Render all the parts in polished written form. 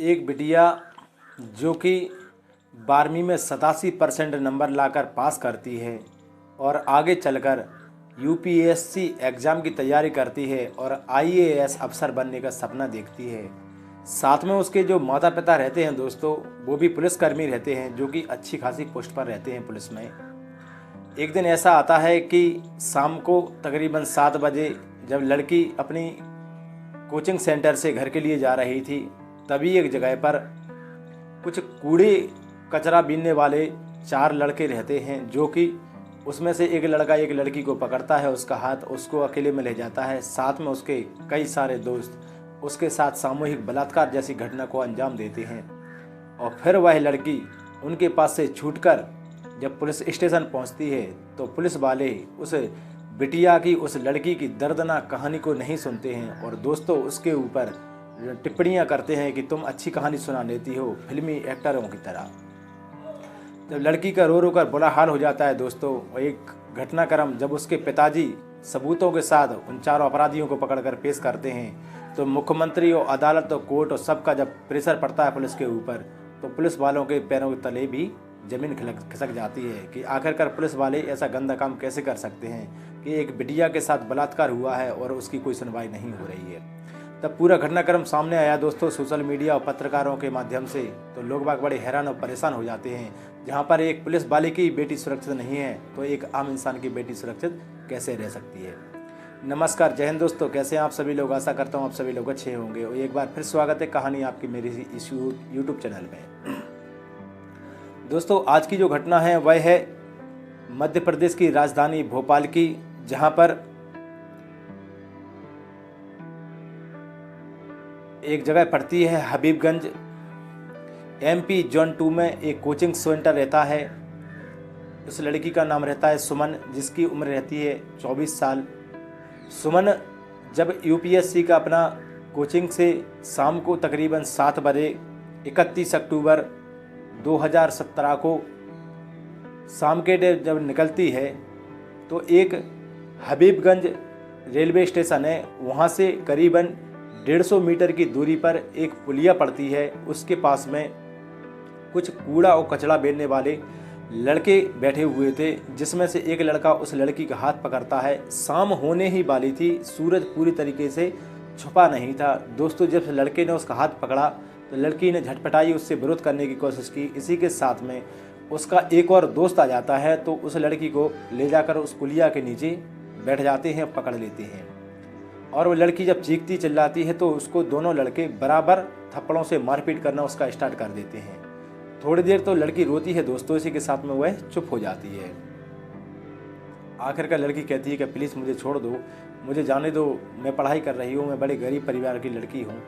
एक बिटिया जो कि 12वीं में 87% नंबर लाकर पास करती है और आगे चलकर यूपीएससी एग्ज़ाम की तैयारी करती है और आईएएस अफसर बनने का सपना देखती है। साथ में उसके जो माता पिता रहते हैं दोस्तों, वो भी पुलिसकर्मी रहते हैं जो कि अच्छी खासी पोस्ट पर रहते हैं पुलिस में। एक दिन ऐसा आता है कि शाम को तकरीबन 7 बजे जब लड़की अपनी कोचिंग सेंटर से घर के लिए जा रही थी, तभी एक जगह पर कुछ कूड़े कचरा बीनने वाले 4 लड़के रहते हैं जो कि उसमें से एक लड़का एक लड़की को पकड़ता है, उसका हाथ उसको अकेले में ले जाता है। साथ में उसके कई सारे दोस्त उसके साथ सामूहिक बलात्कार जैसी घटना को अंजाम देते हैं और फिर वह लड़की उनके पास से छूटकर जब पुलिस स्टेशन पहुंचती है तो पुलिस वाले उस बिटिया की, उस लड़की की दर्दनाक कहानी को नहीं सुनते हैं और दोस्तों उसके ऊपर टिप्पणियां करते हैं कि तुम अच्छी कहानी सुना लेती हो फिल्मी एक्टरों की तरह। जब लड़की का रो रो कर बुरा हाल हो जाता है दोस्तों, एक घटनाक्रम जब उसके पिताजी सबूतों के साथ उन 4 अपराधियों को पकड़कर पेश करते हैं तो मुख्यमंत्री और अदालत और कोर्ट और सबका जब प्रेशर पड़ता है पुलिस के ऊपर, तो पुलिस वालों के पैरों के तले भी ज़मीन खिसक जाती है कि आखिरकार पुलिस वाले ऐसा गंदा काम कैसे कर सकते हैं कि एक बिटिया के साथ बलात्कार हुआ है और उसकी कोई सुनवाई नहीं हो रही है। तब पूरा घटनाक्रम सामने आया दोस्तों सोशल मीडिया और पत्रकारों के माध्यम से, तो लोग बाग बड़े हैरान और परेशान हो जाते हैं। जहां पर एक पुलिस वाले की बेटी सुरक्षित नहीं है तो एक आम इंसान की बेटी सुरक्षित कैसे रह सकती है। नमस्कार, जय हिंद दोस्तों, कैसे हैं आप सभी लोग। आशा करता हूं आप सभी लोग अच्छे होंगे और एक बार फिर स्वागत है कहानी आपकी मेरी इस यूट्यूब चैनल में। दोस्तों आज की जो घटना है वह है मध्य प्रदेश की राजधानी भोपाल की, जहां पर एक जगह पड़ती है हबीबगंज। एमपी जोन 2 में एक कोचिंग सेंटर रहता है। उस लड़की का नाम रहता है सुमन, जिसकी उम्र रहती है 24 साल। सुमन जब यूपीएससी का अपना कोचिंग से शाम को तकरीबन 7 बजे 31 अक्टूबर 2017 को शाम के टाइम जब निकलती है तो एक हबीबगंज रेलवे स्टेशन है, वहाँ से करीबन 150 मीटर की दूरी पर एक पुलिया पड़ती है। उसके पास में कुछ कूड़ा और कचरा बेचने वाले लड़के बैठे हुए थे, जिसमें से एक लड़का उस लड़की का हाथ पकड़ता है। शाम होने ही वाली थी, सूरज पूरी तरीके से छुपा नहीं था दोस्तों। जब लड़के ने उसका हाथ पकड़ा तो लड़की ने झटपटाई उससे विरोध करने की कोशिश की। इसी के साथ में उसका एक और दोस्त आ जाता है तो उस लड़की को ले जाकर उस पुलिया के नीचे बैठ जाते हैं, पकड़ लेते हैं। और वो लड़की जब चीखती चिल्लाती है तो उसको दोनों लड़के बराबर थप्पड़ों से मारपीट करना उसका स्टार्ट कर देते हैं। थोड़ी देर तो लड़की रोती है दोस्तों, इसी के साथ में वह चुप हो जाती है। आखिरकार लड़की कहती है कि प्लीज़ मुझे छोड़ दो, मुझे जाने दो, मैं पढ़ाई कर रही हूँ, मैं बड़े गरीब परिवार की लड़की हूँ।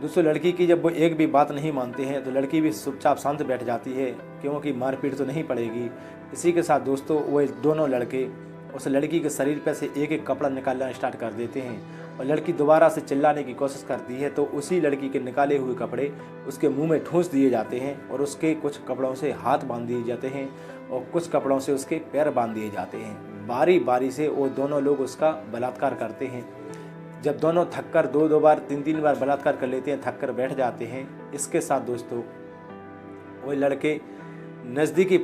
दोस्तों लड़की की जब वो एक भी बात नहीं मानते हैं तो लड़की भी चुपचाप शांत बैठ जाती है, क्योंकि मारपीट तो नहीं पड़ेगी। इसी के साथ दोस्तों वो दोनों लड़के उस लड़की के शरीर पर से एक एक कपड़ा निकालना स्टार्ट कर देते हैं और लड़की दोबारा से चिल्लाने की कोशिश करती है तो उसी लड़की के निकाले हुए कपड़े उसके मुंह में ठूंस दिए जाते हैं और उसके कुछ कपड़ों से हाथ बांध दिए जाते हैं और कुछ कपड़ों से उसके पैर बांध दिए जाते हैं। बारी बारी से वो दोनों लोग उसका बलात्कार करते हैं। जब दोनों थककर 2-2 बार 3-3 बार बलात्कार कर लेते हैं, थक कर बैठ जाते हैं। इसके साथ दोस्तों वो लड़के नज़दीकी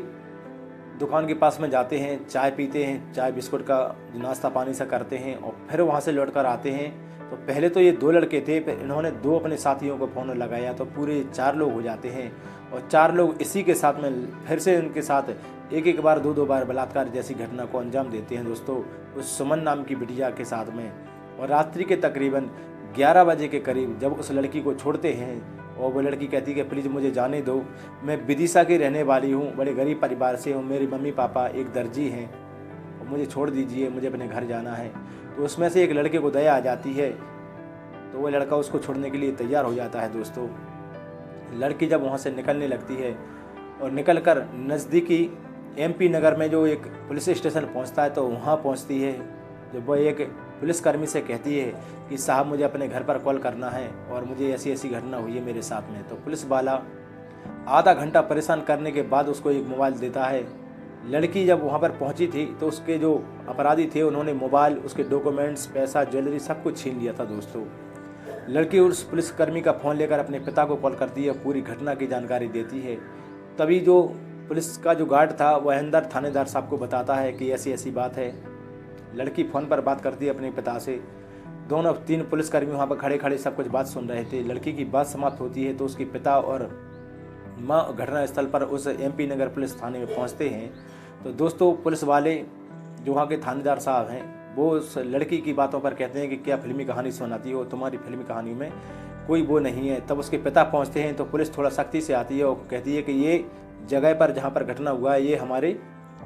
दुकान के पास में जाते हैं, चाय पीते हैं, चाय बिस्कुट का नाश्ता पानी सा करते हैं और फिर वहाँ से लौट कर आते हैं। तो पहले तो ये 2 लड़के थे, फिर इन्होंने 2 अपने साथियों को फ़ोन लगाया तो पूरे 4 लोग हो जाते हैं और 4 लोग इसी के साथ में फिर से उनके साथ एक बार 2-2 बार बलात्कार जैसी घटना को अंजाम देते हैं दोस्तों उस सुमन नाम की बिटिया के साथ में। और रात्रि के तकरीबन 11 बजे के करीब जब उस लड़की को छोड़ते हैं और वो लड़की कहती है कि प्लीज़ मुझे जाने दो, मैं विदिशा की रहने वाली हूँ, बड़े गरीब परिवार से हूँ, मेरी मम्मी पापा एक दर्जी हैं और मुझे छोड़ दीजिए, मुझे अपने घर जाना है। तो उसमें से एक लड़के को दया आ जाती है तो वो लड़का उसको छोड़ने के लिए तैयार हो जाता है दोस्तों। लड़की जब वहाँ से निकलने लगती है और निकल कर नज़दीकी MP नगर में जो एक पुलिस स्टेशन पहुँचता है तो वहाँ पहुँचती है। जब वो एक पुलिसकर्मी से कहती है कि साहब मुझे अपने घर पर कॉल करना है और मुझे ऐसी ऐसी घटना हुई है मेरे साथ में, तो पुलिस वाला आधा घंटा परेशान करने के बाद उसको एक मोबाइल देता है। लड़की जब वहाँ पर पहुँची थी तो उसके जो अपराधी थे उन्होंने मोबाइल, उसके डॉक्यूमेंट्स, पैसा, ज्वेलरी सब कुछ छीन लिया था दोस्तों। लड़की उस पुलिसकर्मी का फ़ोन लेकर अपने पिता को कॉल करती है, पूरी घटना की जानकारी देती है। तभी जो पुलिस का जो गार्ड था वह अंदर थानेदार साहब को बताता है कि ऐसी ऐसी बात है। लड़की फ़ोन पर बात करती है अपने पिता से। दोनों 3 पुलिसकर्मी वहाँ पर खड़े खड़े सब कुछ बात सुन रहे थे। लड़की की बात समाप्त होती है तो उसके पिता और माँ घटनास्थल पर उस MP नगर पुलिस थाने में पहुँचते हैं। तो दोस्तों पुलिस वाले जो वहाँ के थानेदार साहब हैं वो उस लड़की की बातों पर कहते हैं कि क्या फिल्मी कहानी सुनाती हो, तुम्हारी फिल्मी कहानी में कोई वो नहीं है। तब उसके पिता पहुँचते हैं तो पुलिस थोड़ा सख्ती से आती है और कहती है कि ये जगह पर जहाँ पर घटना हुआ है ये हमारे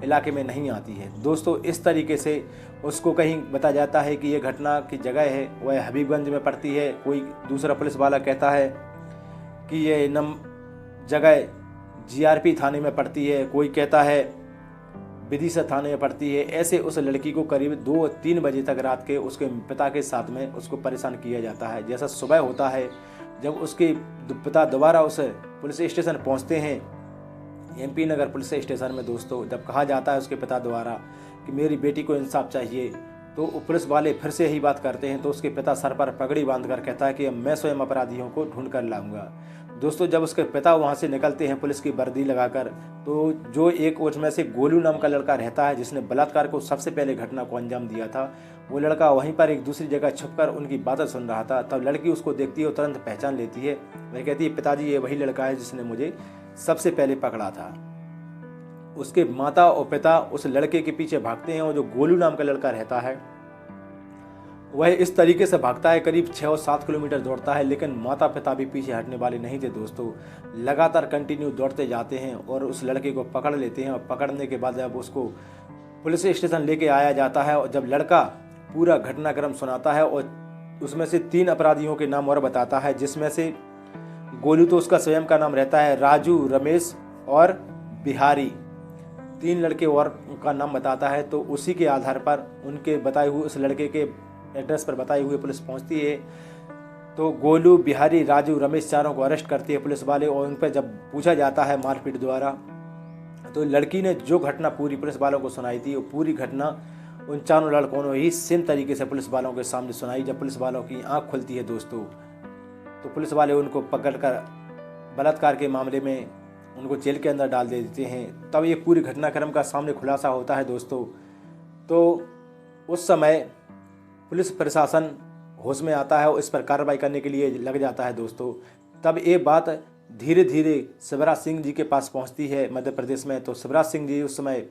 इलाके में नहीं आती है। दोस्तों इस तरीके से उसको कहीं बताया जाता है कि ये घटना की जगह है वह हबीबगंज में पड़ती है। कोई दूसरा पुलिस वाला कहता है कि ये जगह GRP थाने में पड़ती है, कोई कहता है विदिशा थाने में पड़ती है। ऐसे उस लड़की को करीब 2-3 बजे तक रात के उसके पिता के साथ में उसको परेशान किया जाता है। जैसा सुबह होता है जब उसके पिता दोबारा उस पुलिस स्टेशन पहुंचते हैं, MP नगर पुलिस स्टेशन में दोस्तों, जब कहा जाता है उसके पिता द्वारा कि मेरी बेटी को इंसाफ चाहिए, तो पुलिस वाले फिर से यही बात करते हैं। तो उसके पिता सर पर पगड़ी बांधकर कहता है कि मैं स्वयं अपराधियों को ढूंढ कर लाऊंगा। दोस्तों जब उसके पिता वहाँ से निकलते हैं पुलिस की वर्दी लगाकर, तो जो एक उसमें से गोलू नाम का लड़का रहता है जिसने बलात्कार को सबसे पहले घटना को अंजाम दिया था, वो लड़का वहीं पर एक दूसरी जगह छुपकर उनकी बातें सुन रहा था। तब लड़की उसको देखती है और तुरंत पहचान लेती है। वह कहती है पिताजी ये वही लड़का है जिसने मुझे सबसे पहले पकड़ा था। उसके माता और पिता उस लड़के के पीछे भागते हैं और जो गोलू नाम का लड़का रहता है वह इस तरीके से भागता है, करीब 6 और 7 किलोमीटर दौड़ता है, लेकिन माता पिता भी पीछे हटने वाले नहीं थे दोस्तों। लगातार कंटिन्यू दौड़ते जाते हैं और उस लड़के को पकड़ लेते हैं और पकड़ने के बाद जब उसको पुलिस स्टेशन लेके आया जाता है और जब लड़का पूरा घटनाक्रम सुनाता है और उसमें से 3 अपराधियों के नाम और बताता है, जिसमें से गोलू तो उसका स्वयं का नाम रहता है, राजू, रमेश और बिहारी, 3 लड़के और का नाम बताता है। तो उसी के आधार पर उनके बताए हुए उस लड़के के एड्रेस पर बताई हुई पुलिस पहुंचती है। तो गोलू, बिहारी, राजू, रमेश चारों को अरेस्ट करती है पुलिस वाले और उन पर जब पूछा जाता है मारपीट द्वारा, तो लड़की ने जो घटना पूरी पुलिस वालों को सुनाई थी वो पूरी घटना उन चारों लड़कों ने ही सेम तरीके से पुलिस वालों के सामने सुनाई। जब पुलिस वालों की आंख खुलती है दोस्तों, तो पुलिस वाले उनको पकड़कर बलात्कार के मामले में उनको जेल के अंदर डाल देते हैं। तब ये पूरी घटनाक्रम का सामने खुलासा होता है दोस्तों। तो उस समय पुलिस प्रशासन होश में आता है और इस पर कार्रवाई करने के लिए लग जाता है दोस्तों। तब ये बात धीरे धीरे शिवराज सिंह जी के पास पहुंचती है मध्य प्रदेश में। तो शिवराज सिंह जी उस समय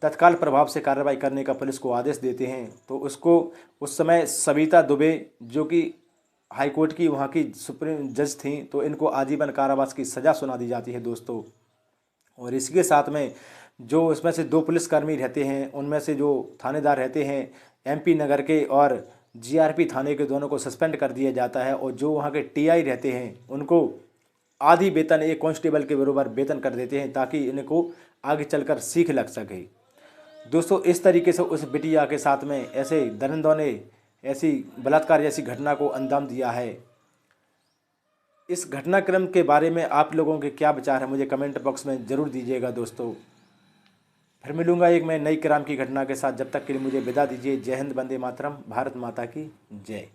तत्काल प्रभाव से कार्रवाई करने का पुलिस को आदेश देते हैं। तो उसको उस समय सविता दुबे जो कि हाईकोर्ट की वहाँ की सुप्रीम जज थी, तो इनको आजीवन कारावास की सज़ा सुना दी जाती है दोस्तों। और इसके साथ में जो उसमें से 2 पुलिसकर्मी रहते हैं, उनमें से जो थानेदार रहते हैं MP नगर के और GRP थाने के, दोनों को सस्पेंड कर दिया जाता है। और जो वहाँ के TI रहते हैं उनको आधी वेतन एक कांस्टेबल के बराबर वेतन कर देते हैं ताकि इनको आगे चलकर सीख लग सके। दोस्तों इस तरीके से उस बिटिया के साथ में ऐसे दरिंदों ने ऐसी बलात्कार जैसी घटना को अंजाम दिया है। इस घटनाक्रम के बारे में आप लोगों के क्या विचार हैं मुझे कमेंट बॉक्स में ज़रूर दीजिएगा दोस्तों। फिर मिलूंगा एक मैं नई क्राइम की घटना के साथ। जब तक के लिए मुझे विदा दीजिए। जय हिंद, वंदे मातरम, भारत माता की जय।